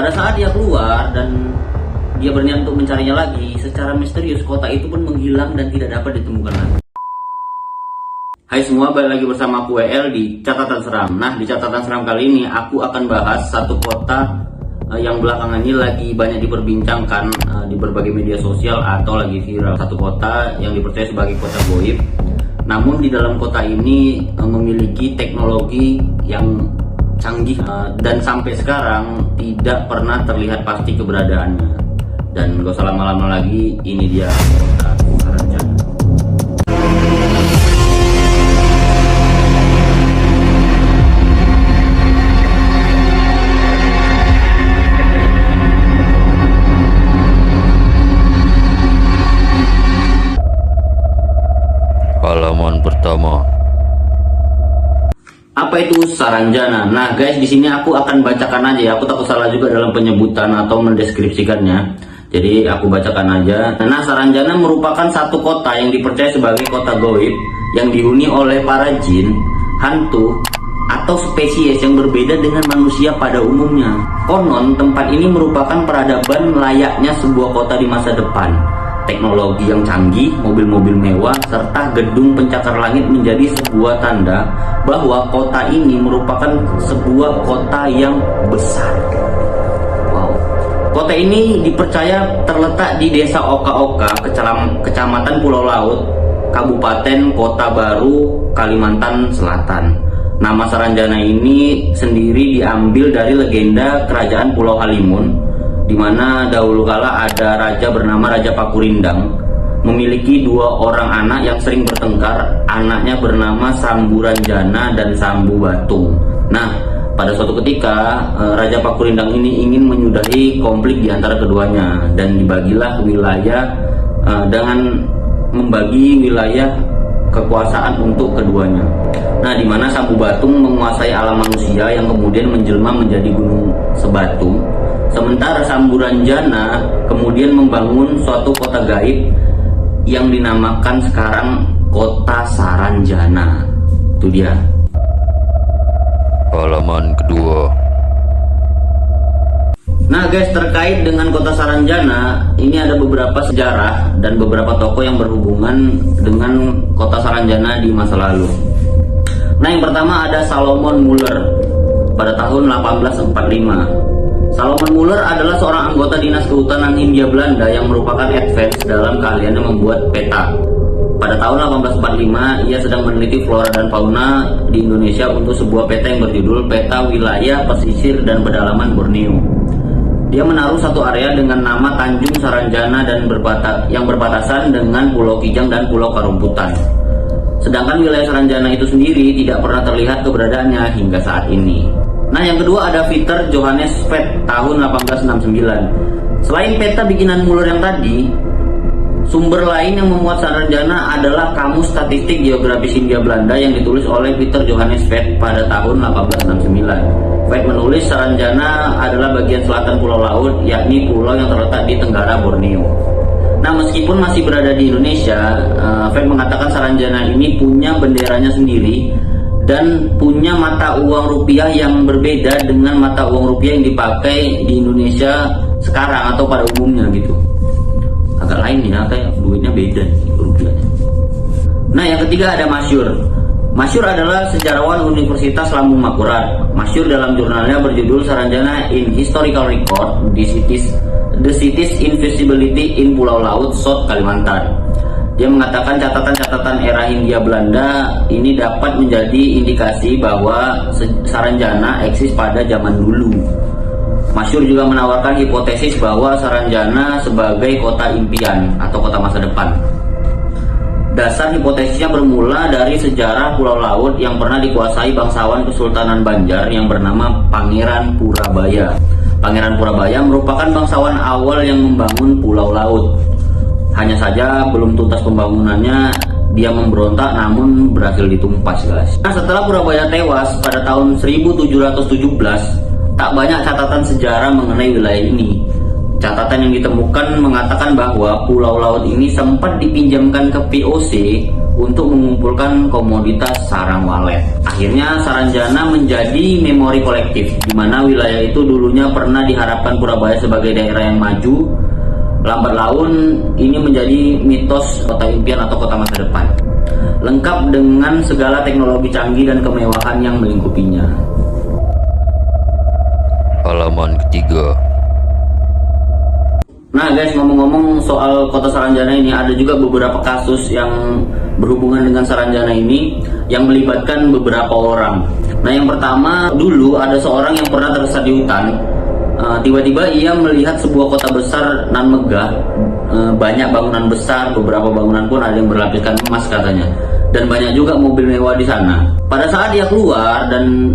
Pada saat dia keluar dan dia berniat untuk mencarinya lagi, secara misterius kota itu pun menghilang dan tidak dapat ditemukan lagi. Hai semua, balik lagi bersama aku WL di Catatan Seram. Nah, di Catatan Seram kali ini aku akan bahas satu kota yang belakangan ini lagi banyak diperbincangkan di berbagai media sosial atau lagi viral. Satu kota yang dipercaya sebagai kota goib, namun di dalam kota ini memiliki teknologi yang canggih dan sampai sekarang tidak pernah terlihat pasti keberadaannya. Dan gak usah lama-lama lagi, ini dia kota Saranjana. Halaman pertama. Apa itu Saranjana? Nah guys, di sini aku akan bacakan aja ya. Aku takut salah juga dalam penyebutan atau mendeskripsikannya. Jadi aku bacakan aja. Nah, Saranjana merupakan satu kota yang dipercaya sebagai kota goib yang dihuni oleh para jin, hantu, atau spesies yang berbeda dengan manusia pada umumnya. Konon tempat ini merupakan peradaban layaknya sebuah kota di masa depan. Teknologi yang canggih, mobil-mobil mewah, serta gedung pencakar langit menjadi sebuah tanda bahwa kota ini merupakan sebuah kota yang besar. Wow. Kota ini dipercaya terletak di Desa Oka-Oka, Kecamatan Pulau Laut, Kabupaten Kota Baru, Kalimantan Selatan. Nama Saranjana ini sendiri diambil dari legenda Kerajaan Pulau Halimun, di mana dahulu kala ada raja bernama Raja Pakurindang, memiliki dua orang anak yang sering bertengkar. Anaknya bernama Samburanjana dan Sambu Batung. Nah, pada suatu ketika Raja Pakurindang ini ingin menyudahi konflik di antara keduanya, dan dibagilah wilayah dengan membagi wilayah kekuasaan untuk keduanya. Nah, di mana Sambu Batung menguasai alam manusia yang kemudian menjelma menjadi Gunung Sebatu. Sementara Samburanjana kemudian membangun suatu kota gaib yang dinamakan sekarang Kota Saranjana. Itu dia. Halaman kedua. Nah guys, terkait dengan Kota Saranjana, ini ada beberapa sejarah dan beberapa tokoh yang berhubungan dengan Kota Saranjana di masa lalu. Nah, yang pertama ada Salomon Muller pada tahun 1845. Salomon Muller adalah seorang anggota Dinas Kehutanan Hindia Belanda yang merupakan advance dalam keahliannya membuat peta. Pada tahun 1845, ia sedang meneliti flora dan fauna di Indonesia untuk sebuah peta yang berjudul Peta Wilayah Pesisir dan Pedalaman Borneo. Dia menaruh satu area dengan nama Tanjung Saranjana dan yang berbatasan dengan Pulau Kijang dan Pulau Karumputan. Sedangkan wilayah Saranjana itu sendiri tidak pernah terlihat keberadaannya hingga saat ini. Nah, yang kedua ada Peter Johannes Vedt tahun 1869. Selain peta bikinan Muller yang tadi, sumber lain yang memuat Saranjana adalah Kamus Statistik Geografis Hindia Belanda yang ditulis oleh Peter Johannes Vedt pada tahun 1869. Vedt menulis Saranjana adalah bagian selatan Pulau Laut, yakni pulau yang terletak di Tenggara Borneo. Nah, meskipun masih berada di Indonesia, Vedt mengatakan Saranjana ini punya benderanya sendiri dan punya mata uang rupiah yang berbeda dengan mata uang rupiah yang dipakai di Indonesia sekarang atau pada umumnya gitu. Agak lain ya, kayak duitnya beda nih, rupiahnya. Nah, yang ketiga ada Masyur. Masyur adalah sejarawan Universitas Lambung Makurat. Masyur dalam jurnalnya berjudul Saranjana in Historical Record, The City's Invisibility in Pulau Laut, South Kalimantan. Dia mengatakan catatan-catatan era Hindia Belanda ini dapat menjadi indikasi bahwa Saranjana eksis pada zaman dulu. Masyur juga menawarkan hipotesis bahwa Saranjana sebagai kota impian atau kota masa depan. Dasar hipotesisnya bermula dari sejarah Pulau Laut yang pernah dikuasai bangsawan Kesultanan Banjar yang bernama Pangeran Purabaya. Pangeran Purabaya merupakan bangsawan awal yang membangun Pulau Laut. Hanya saja belum tuntas pembangunannya, dia memberontak namun berhasil ditumpas guys. Nah, setelah Purabaya tewas pada tahun 1717, tak banyak catatan sejarah mengenai wilayah ini. Catatan yang ditemukan mengatakan bahwa Pulau Laut ini sempat dipinjamkan ke VOC untuk mengumpulkan komoditas sarang walet. Akhirnya Saranjana menjadi memori kolektif, di mana wilayah itu dulunya pernah diharapkan Purabaya sebagai daerah yang maju. Lambat laun ini menjadi mitos kota impian atau kota masa depan, lengkap dengan segala teknologi canggih dan kemewahan yang melingkupinya. Halaman ketiga. Nah guys, ngomong-ngomong soal kota Saranjana ini, ada juga beberapa kasus yang berhubungan dengan Saranjana ini yang melibatkan beberapa orang. Nah yang pertama, dulu ada seorang yang pernah tersesat di hutan. Tiba-tiba ia melihat sebuah kota besar nan megah, banyak bangunan besar, beberapa bangunan pun ada yang berlapiskan emas katanya, dan banyak juga mobil mewah di sana. Pada saat dia keluar dan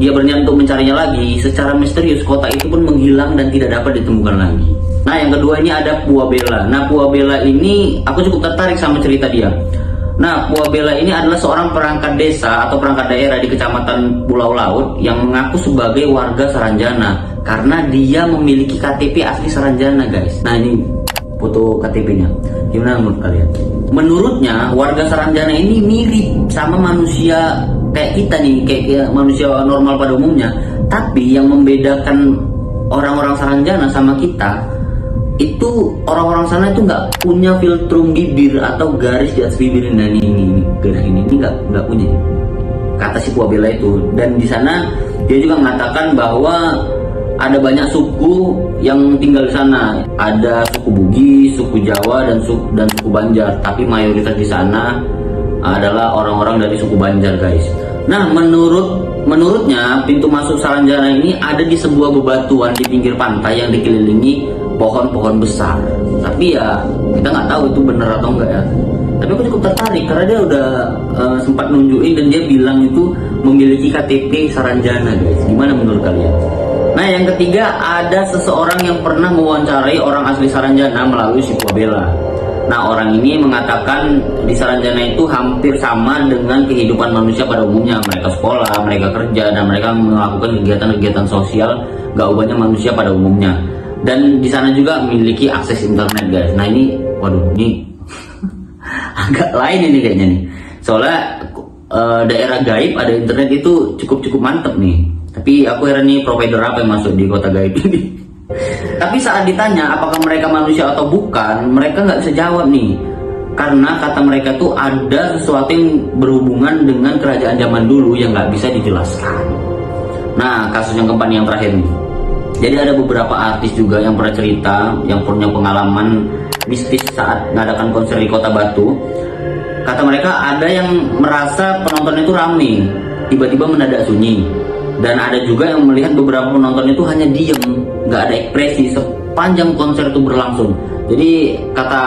dia berniat untuk mencarinya lagi, secara misterius kota itu pun menghilang dan tidak dapat ditemukan lagi. Nah yang kedua ini ada Puabela. Nah Puabela ini aku cukup tertarik sama cerita dia. Nah Puabela ini adalah seorang perangkat desa atau perangkat daerah di kecamatan Pulau Laut yang mengaku sebagai warga Saranjana karena dia memiliki KTP asli Saranjana guys. Nah ini foto KTP-nya. Gimana menurut kalian? Menurutnya warga Saranjana ini mirip sama manusia kayak kita nih, kayak manusia normal pada umumnya. Tapi yang membedakan orang-orang Saranjana sama kita itu, orang-orang sana itu nggak punya filtrum bibir atau garis di atas bibir. Nah ini garis ini nggak punya, kata si Puabela itu. Dan di sana dia juga mengatakan bahwa ada banyak suku yang tinggal di sana. Ada suku Bugis, suku Jawa, dan suku Banjar. Tapi mayoritas di sana adalah orang-orang dari suku Banjar guys. Nah menurutnya pintu masuk Saranjana ini ada di sebuah bebatuan di pinggir pantai yang dikelilingi pohon-pohon besar. Tapi ya kita nggak tahu itu benar atau enggak ya. Tapi aku cukup tertarik karena dia udah sempat nunjukin dan dia bilang itu memiliki KTP Saranjana guys. Gimana menurut kalian? Nah yang ketiga, ada seseorang yang pernah mewawancarai orang asli Saranjana melalui si Puabela. Nah orang ini mengatakan di Saranjana itu hampir sama dengan kehidupan manusia pada umumnya. Mereka sekolah, mereka kerja, dan mereka melakukan kegiatan-kegiatan sosial gak ubahnya manusia pada umumnya. Dan di sana juga memiliki akses internet guys. Nah ini, waduh, ini agak lain ini kayaknya nih. Soalnya daerah gaib ada internet itu cukup mantep nih. Tapi aku heran nih provider apa yang masuk di kota gaib ini. Tapi saat ditanya apakah mereka manusia atau bukan, mereka nggak bisa jawab nih. Karena kata mereka tuh ada sesuatu yang berhubungan dengan kerajaan zaman dulu yang nggak bisa dijelaskan. Nah kasus yang keempat yang terakhir nih. Jadi ada beberapa artis juga yang pernah cerita, yang punya pengalaman mistis saat mengadakan konser di Kota Batu. Kata mereka ada yang merasa penonton itu rame, tiba-tiba mendadak sunyi. Dan ada juga yang melihat beberapa penonton itu hanya diem, nggak ada ekspresi sepanjang konser itu berlangsung. Jadi kata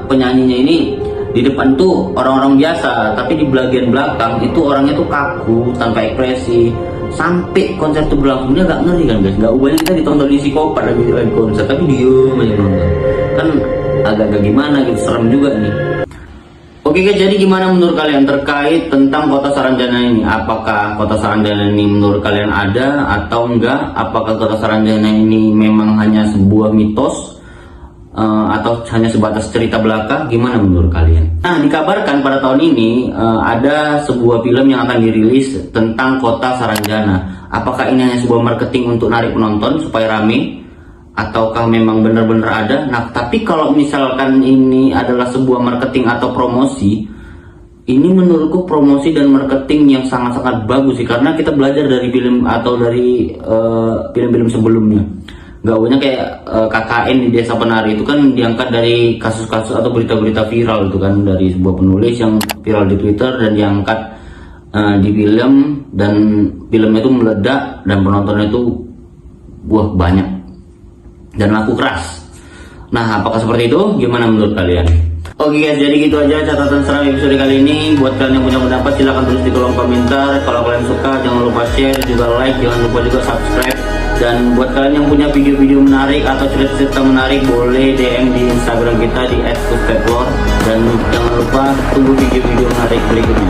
penyanyinya ini, di depan tuh orang-orang biasa, tapi di bagian belakang itu orangnya tuh kaku, tanpa ekspresi. Sampai konser itu berlangsung, dia gak ngeri kan guys. Gak ubahnya kita ditonton di psikopat lagi konser, tapi diem aja nonton. Kan agak-agak gimana gitu, serem juga nih. Oke guys, jadi gimana menurut kalian terkait tentang kota Saranjana ini? Apakah kota Saranjana ini menurut kalian ada atau enggak? Apakah kota Saranjana ini memang hanya sebuah mitos atau hanya sebatas cerita belaka? Gimana menurut kalian? Nah, dikabarkan pada tahun ini ada sebuah film yang akan dirilis tentang kota Saranjana. Apakah ini hanya sebuah marketing untuk narik penonton supaya rame, ataukah memang benar-benar ada? Nah, tapi kalau misalkan ini adalah sebuah marketing atau promosi, ini menurutku promosi dan marketing yang sangat-sangat bagus sih, karena kita belajar dari film atau dari film-film sebelumnya. Gak banyak kayak KKN di Desa Penari itu kan diangkat dari kasus-kasus atau berita-berita viral itu kan, dari sebuah penulis yang viral di Twitter dan diangkat di film, dan filmnya itu meledak dan penontonnya itu banyak dan laku keras. Nah apakah seperti itu? Gimana menurut kalian? Oke guys, jadi gitu aja catatan seram episode kali ini. Buat kalian yang punya pendapat silahkan tulis di kolom komentar. Kalau kalian suka jangan lupa share, juga like, jangan lupa juga subscribe. Dan buat kalian yang punya video-video menarik atau cerita-cerita menarik, boleh DM di Instagram kita di @foodpeplor. Dan jangan lupa tunggu video-video menarik berikutnya.